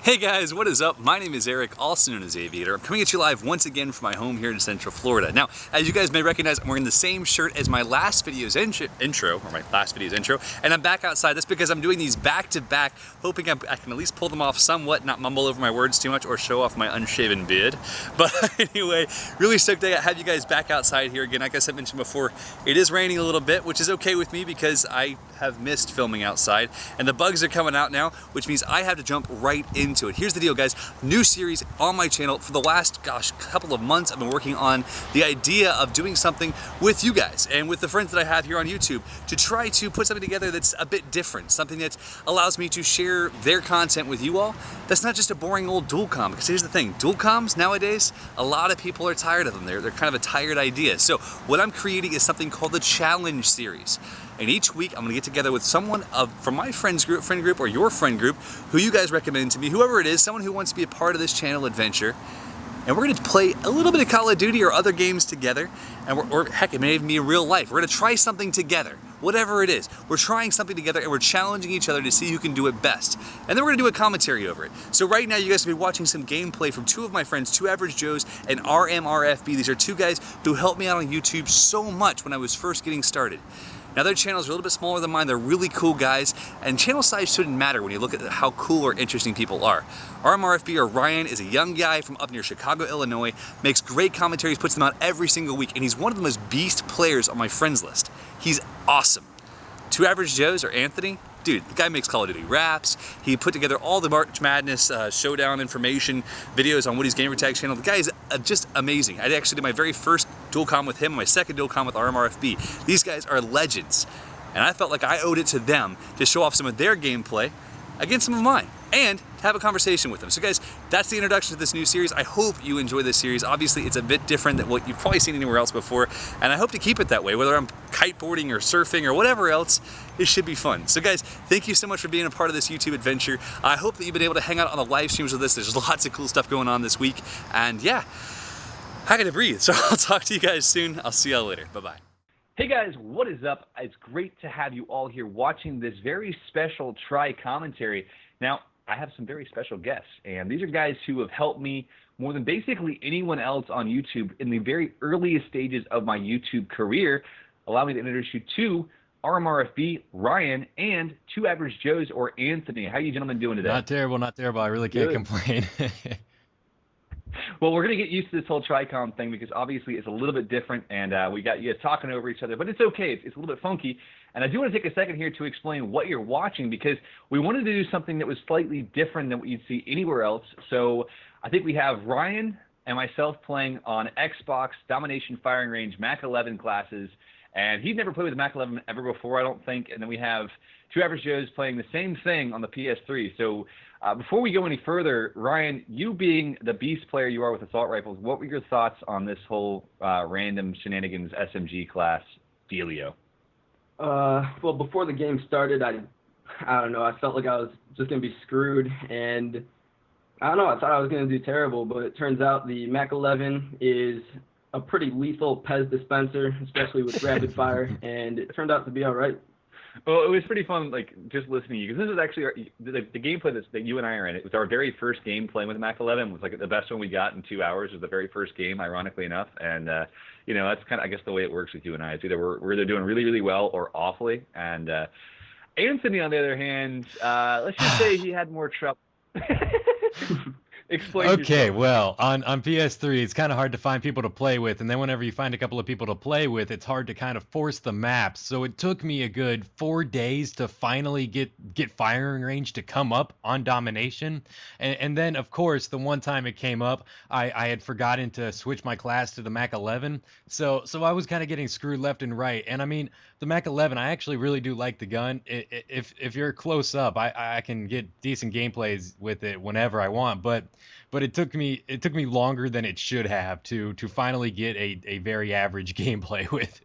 Hey guys, what is up? My name is Eric, also known as Aviator. I'm coming at you live once again from my home here in Central Florida. Now, as you guys may recognize, I'm wearing the same shirt as my last video's intro, and I'm back outside. That's because I'm doing these back-to-back, hoping I can at least pull them off somewhat, not mumble over my words too much, or show off my unshaven beard. But anyway, really stoked to have you guys back outside here again. Like I mentioned before, it is raining a little bit, which is okay with me because I have missed filming outside, and the bugs are coming out now, which means I have to jump right into it. Here's the deal, guys. New series on my channel. For the last, couple of months, I've been working on the idea of doing something with you guys and with the friends that I have here on YouTube to try to put something together that's a bit different, something that allows me to share their content with you all. That's not just a boring old dual comm, because here's the thing, dual comms nowadays, a lot of people are tired of them. They're kind of a tired idea. So what I'm creating is something called the Challenge series. And each week I'm gonna get together with someone from my friend group or your friend group who you guys recommend to me, whoever it is, someone who wants to be a part of this channel adventure. And we're gonna play a little bit of Call of Duty or other games together, or heck, it may even be in real life. We're gonna try something together, whatever it is. We're trying something together and we're challenging each other to see who can do it best. And then we're gonna do a commentary over it. So right now you guys will be watching some gameplay from two of my friends, 2AverageJoes and RMRFB. These are two guys who helped me out on YouTube so much when I was first getting started. Now their channels are a little bit smaller than mine, they're really cool guys, and channel size shouldn't matter when you look at how cool or interesting people are. RMRFB, or Ryan, is a young guy from up near Chicago, Illinois, makes great commentaries, puts them out every single week, and he's one of the most beast players on my friends list. He's awesome. 2AverageJoes, or Anthony, dude, the guy makes Call of Duty raps. He put together all the March Madness showdown information videos on Woody's Gamer Tag channel. The guy is just amazing. I actually did my very first dual comm with him, my second dual comm with RMRFB. These guys are legends. And I felt like I owed it to them to show off some of their gameplay against some of mine and have a conversation with them. So guys, that's the introduction to this new series. I hope you enjoy this series. Obviously, it's a bit different than what you've probably seen anywhere else before, and I hope to keep it that way. Whether I'm kiteboarding or surfing or whatever else, it should be fun. So guys, thank you so much for being a part of this YouTube adventure. I hope that you've been able to hang out on the live streams with us. There's lots of cool stuff going on this week, and yeah, I gotta breathe. So I'll talk to you guys soon. I'll see y'all later. Bye-bye. Hey guys, what is up? It's great to have you all here watching this very special commentary. Now, I have some very special guests, and these are guys who have helped me more than basically anyone else on YouTube in the very earliest stages of my YouTube career. Allow me to introduce you to RMRFB, Ryan, and 2AverageJoes, or Anthony. How are you gentlemen doing today? Not terrible, not terrible. I really can't complain. Well, we're going to get used to this whole Tri-Comm thing because obviously it's a little bit different, and we got you guys talking over each other, but it's okay. It's a little bit funky. And I do want to take a second here to explain what you're watching, because we wanted to do something that was slightly different than what you'd see anywhere else. So I think we have Ryan and myself playing on Xbox Domination Firing Range MkII classes, and he'd never played with MkII ever before, I don't think. And then we have 2AverageJoes playing the same thing on the PS3. So before we go any further, Ryan, you being the beast player you are with assault rifles, what were your thoughts on this whole random shenanigans SMG class dealio? Well, before the game started, I don't know, I felt like I was just going to be screwed, and I don't know, I thought I was going to do terrible, but it turns out the MkII is a pretty lethal Pez dispenser, especially with rapid fire, and it turned out to be all right. Well, it was pretty fun, like, just listening to you, because this is actually the gameplay that you and I are in. It was our very first game playing with MkII. It was like the best one we got in 2 hours. It was the very first game, ironically enough, and you know, that's kind of, I guess, the way it works with you and I. It's either we're either doing really, really well or awfully. And Anthony, on the other hand, let's just say he had more trouble. Explain Okay, yourself. well, on PS3, it's kind of hard to find people to play with, and then whenever you find a couple of people to play with, it's hard to kind of force the maps. So it took me a good 4 days to finally get firing range to come up on Domination. And then, of course, the one time it came up, I had forgotten to switch my class to the MkII. So I was kind of getting screwed left and right. And I mean, the MkII, I actually really do like the gun. If you're close up, I can get decent gameplays with it whenever I want, but it took me longer than it should have to finally get a very average gameplay with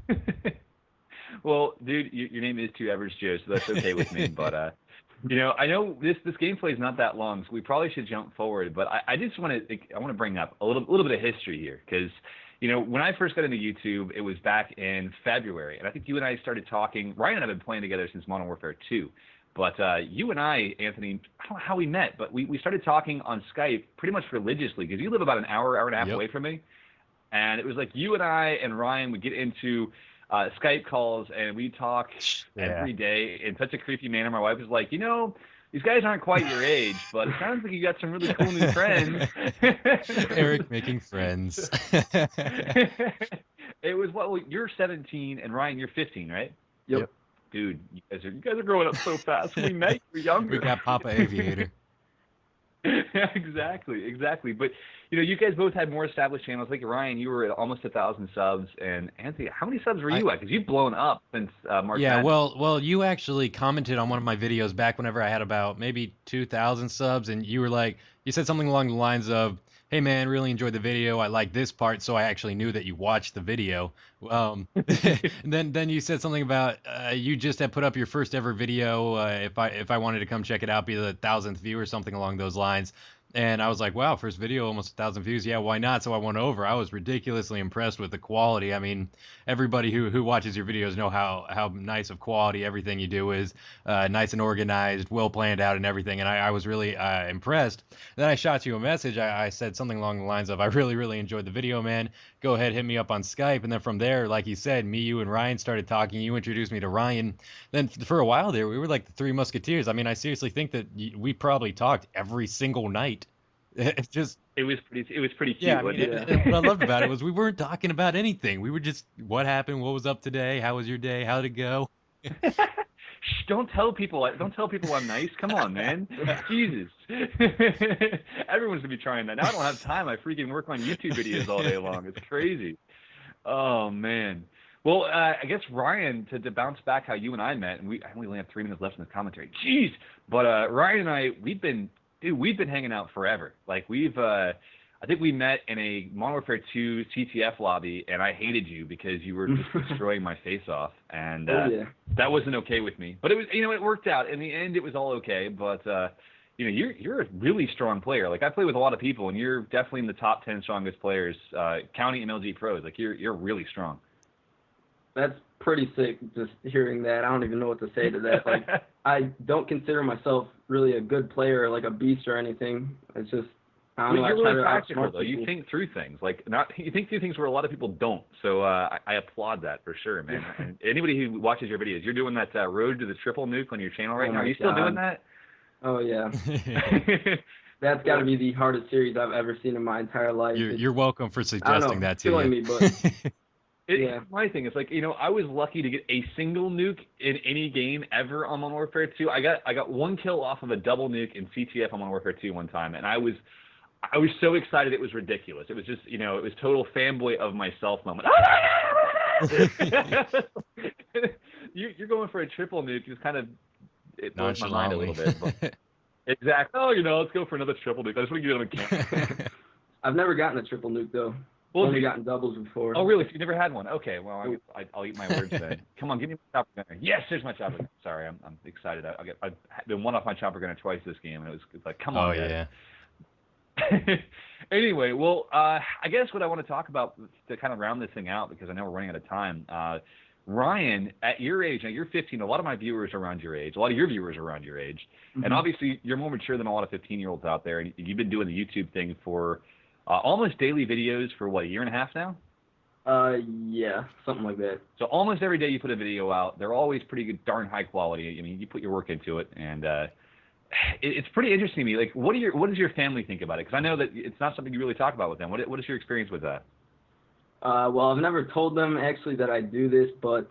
it. Well, dude, your name is 2AverageJoes, so that's okay with me. But you know, I know this gameplay is not that long, so we probably should jump forward. But I just want to bring up a little bit of history here, because you know, when I first got into YouTube, it was back in February, and I think you and I started talking. Ryan and I have been playing together since Modern Warfare 2. But you and I, Anthony, I don't know how we met, but we started talking on Skype pretty much religiously because you live about an hour and a half away from me. And it was like you and I and Ryan would get into Skype calls and we talk every day in such a creepy manner. My wife was like, you know, these guys aren't quite your age, but it sounds like you got some really cool new friends. Eric making friends. It was you're 17 and Ryan, you're 15, right? Yep. Dude, you guys are growing up so fast. When we met, you were younger. We got Papa Aviator. Yeah, exactly. But you know, you guys both had more established channels. Like Ryan, you were at almost 1,000 subs, and Anthony, how many subs were you at? Because you've blown up since March. Yeah, Madness. well, you actually commented on one of my videos back whenever I had about maybe 2,000 subs, and you were like, you said something along the lines of, "Hey man, really enjoyed the video. I like this part," so I actually knew that you watched the video. And then you said something about you just had put up your first ever video. If I wanted to come check it out, be the 1,000th view or something along those lines. And I was like, wow, first video, almost 1,000 views. Yeah, why not? So I went over. I was ridiculously impressed with the quality. I mean, everybody who watches your videos know how nice of quality everything you do is. Nice and organized, well planned out and everything. And I was really impressed. Then I shot you a message. I said something along the lines of, I really enjoyed the video, man. Go ahead, hit me up on Skype. And then from there, like you said, me, you, and Ryan started talking. You introduced me to Ryan. Then for a while there, we were like the Three Musketeers. I mean, I seriously think that we probably talked every single night. It's just it was pretty cute. Yeah, I mean, what I loved about it was we weren't talking about anything. We were just, what happened, what was up today, how was your day, how'd it go? Shh, don't tell people I'm nice. Come on, man. Jesus. Everyone's gonna be trying that. Now I don't have time. I freaking work on YouTube videos all day long. It's crazy. Oh man. Well, I guess Ryan, to bounce back how you and I met, and I only have 3 minutes left in the commentary. Jeez. But Ryan and I, we've been hanging out forever. Like I think we met in a Modern Warfare 2 CTF lobby, and I hated you because you were just destroying my face off, and that wasn't okay with me. But it was, it worked out. In the end, it was all okay. But you're a really strong player. Like I play with a lot of people, and you're definitely in the top 10 strongest players, counting MLG pros. Like you're really strong. That's pretty sick, just hearing that. I don't even know what to say to that. Like, I don't consider myself really a good player or like a beast or anything. It's just, I don't know. You're really practical, though. You think through things. You think through things where a lot of people don't. So I applaud that for sure, man. And anybody who watches your videos, you're doing that road to the triple nuke on your channel right now. Are you still doing that? Oh, yeah. That's got to be the hardest series I've ever seen in my entire life. You're welcome for suggesting that to killing you. me, but... It's my thing. It's like, I was lucky to get a single nuke in any game ever on Modern Warfare 2. I got one kill off of a double nuke in CTF on Modern Warfare 2 one time, and I was so excited it was ridiculous. It was just, it was total fanboy of myself moment. You're going for a triple nuke. It's kind of, it blows my mind a little bit. But, exactly. Oh, let's go for another triple nuke. I just want to get on a camp. I've never gotten a triple nuke though. Well, only gotten doubles before. Oh, really? So you never had one? Okay, well, I'll eat my words then. Come on, give me my chopper gunner. Yes, there's my chopper gunner. Sorry, I'm excited. I've been one off my chopper gunner twice this game, and it's like, come on. Oh, yeah. Anyway, well, I guess what I want to talk about to kind of round this thing out, because I know we're running out of time, Ryan, at your age, now you're 15, a lot of my viewers are around your age, a lot of your viewers are around your age, and obviously you're more mature than a lot of 15-year-olds out there, and you've been doing the YouTube thing for almost daily videos for, what, a year and a half now? Yeah, something like that. So almost every day you put a video out. They're always pretty good, darn high quality. I mean, you put your work into it, and it's pretty interesting to me. Like, what does your family think about it? Because I know that it's not something you really talk about with them. What is your experience with that? Well, I've never told them actually that I do this, but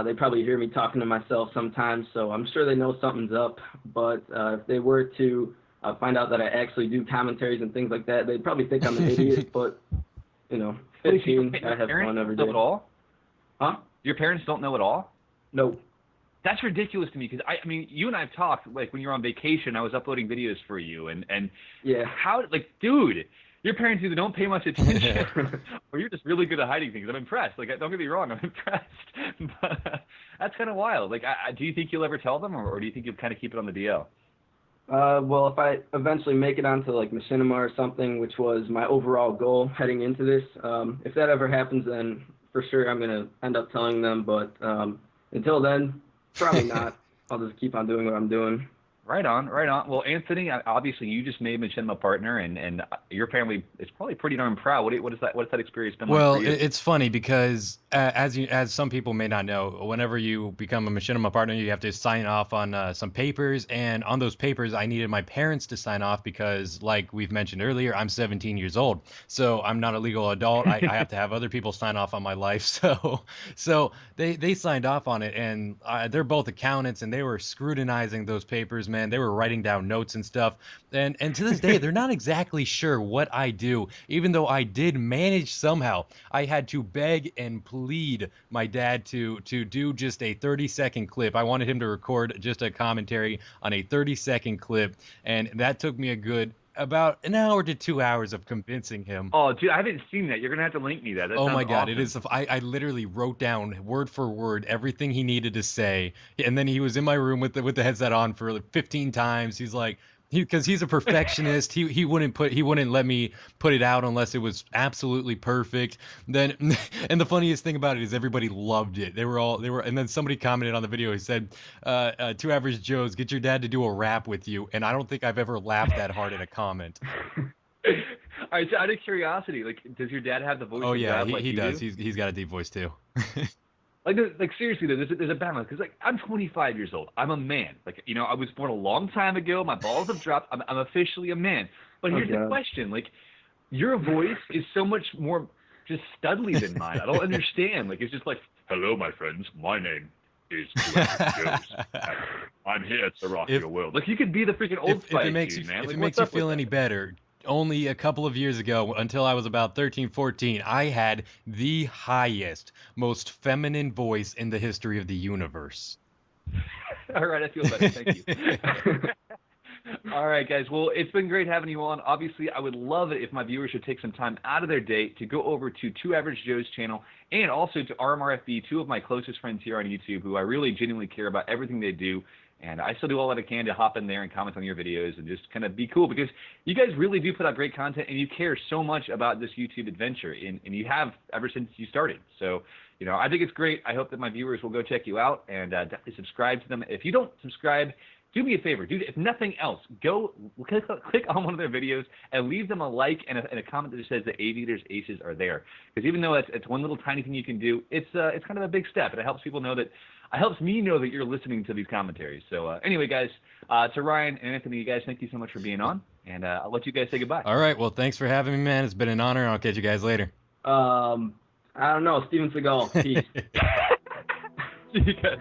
they probably hear me talking to myself sometimes, so I'm sure they know something's up. But if they were to find out that I actually do commentaries and things like that, they'd probably think I'm an idiot. But 15, I have fun every day. Know it all? Huh? Your parents don't know it all? No. That's ridiculous to me, because I mean, you and I have talked, like, when you're on vacation, I was uploading videos for you, and yeah, how, like, dude, your parents either don't pay much attention or you're just really good at hiding things. I'm impressed. Like, don't get me wrong, I'm impressed. But that's kind of wild. Like, do you think you'll ever tell them, or do you think you'll kind of keep it on the DL? Well, if I eventually make it onto like Machinima or something, which was my overall goal heading into this, if that ever happens, then for sure I'm gonna end up telling them. But until then, probably not. I'll just keep on doing what I'm doing. Right on, right on. Well, Anthony, obviously you just made Machinima partner, and your family is probably pretty darn proud. What is that? What's that experience been Well, like for you? it's funny because as some people may not know, whenever you become a Machinima partner, you have to sign off on some papers, and on those papers, I needed my parents to sign off because, like we've mentioned earlier, I'm 17 years old, so I'm not a legal adult. I have to have other people sign off on my life, so they signed off on it, and they're both accountants, and they were scrutinizing those papers, man. They were writing down notes and stuff, and to this day, they're not exactly sure what I do, even though I did manage somehow. I had to beg and plead my dad to do just a 30-second clip. I wanted him to record just a commentary on a 30-second clip, and that took me a good about an hour to 2 hours of convincing him. Oh, dude, I haven't seen that. You're gonna have to link me that. That Oh sounds my God, awesome. it is. I literally wrote down word for word everything he needed to say, and then he was in my room with the headset on for like 15 times. He's like, because he's a perfectionist, he wouldn't let me put it out unless it was absolutely perfect. Then, and the funniest thing about it is everybody loved it. They were, and then somebody commented on the video. He said, "Two Average Joes, get your dad to do a rap with you." And I don't think I've ever laughed that hard at a comment. All right, so out of curiosity, like, does your dad have the voice? Oh of yeah, God like he you does. do? He's got a deep voice too. Like seriously though, there's a balance because like I'm 25 years old. I'm a man. Like I was born a long time ago. My balls have dropped. I'm officially a man. But here's the question: like, your voice is so much more just studly than mine. I don't understand. Like it's just like, hello, my friends. My name is 2AverageJoes. I'm here to rock your world. Like you could be the freaking Old Spice dude, man. If Like, it makes you feel any better, only a couple of years ago, until I was about 13, 14, I had the highest, most feminine voice in the history of the universe. All right, I feel better. Thank you. All right, guys. Well, it's been great having you on. Obviously, I would love it if my viewers should take some time out of their day to go over to 2AverageJoes channel and also to RMRFB, two of my closest friends here on YouTube who I really genuinely care about everything they do. And I still do all that I can to hop in there and comment on your videos and just kind of be cool because you guys really do put out great content and you care so much about this YouTube adventure and you have ever since you started. So, I think it's great. I hope that my viewers will go check you out and definitely subscribe to them. If you don't subscribe, do me a favor, dude. If nothing else, go click on one of their videos and leave them a like and a comment that just says the Aviator's Aces are there. Because even though it's one little tiny thing you can do, it's kind of a big step, and it helps people know that. It helps me know that you're listening to these commentaries. So anyway, guys, to Ryan and Anthony, you guys, thank you so much for being on, and I'll let you guys say goodbye. All right. Well, thanks for having me, man. It's been an honor. I'll catch you guys later. I don't know, Steven Seagal. Peace. See you guys.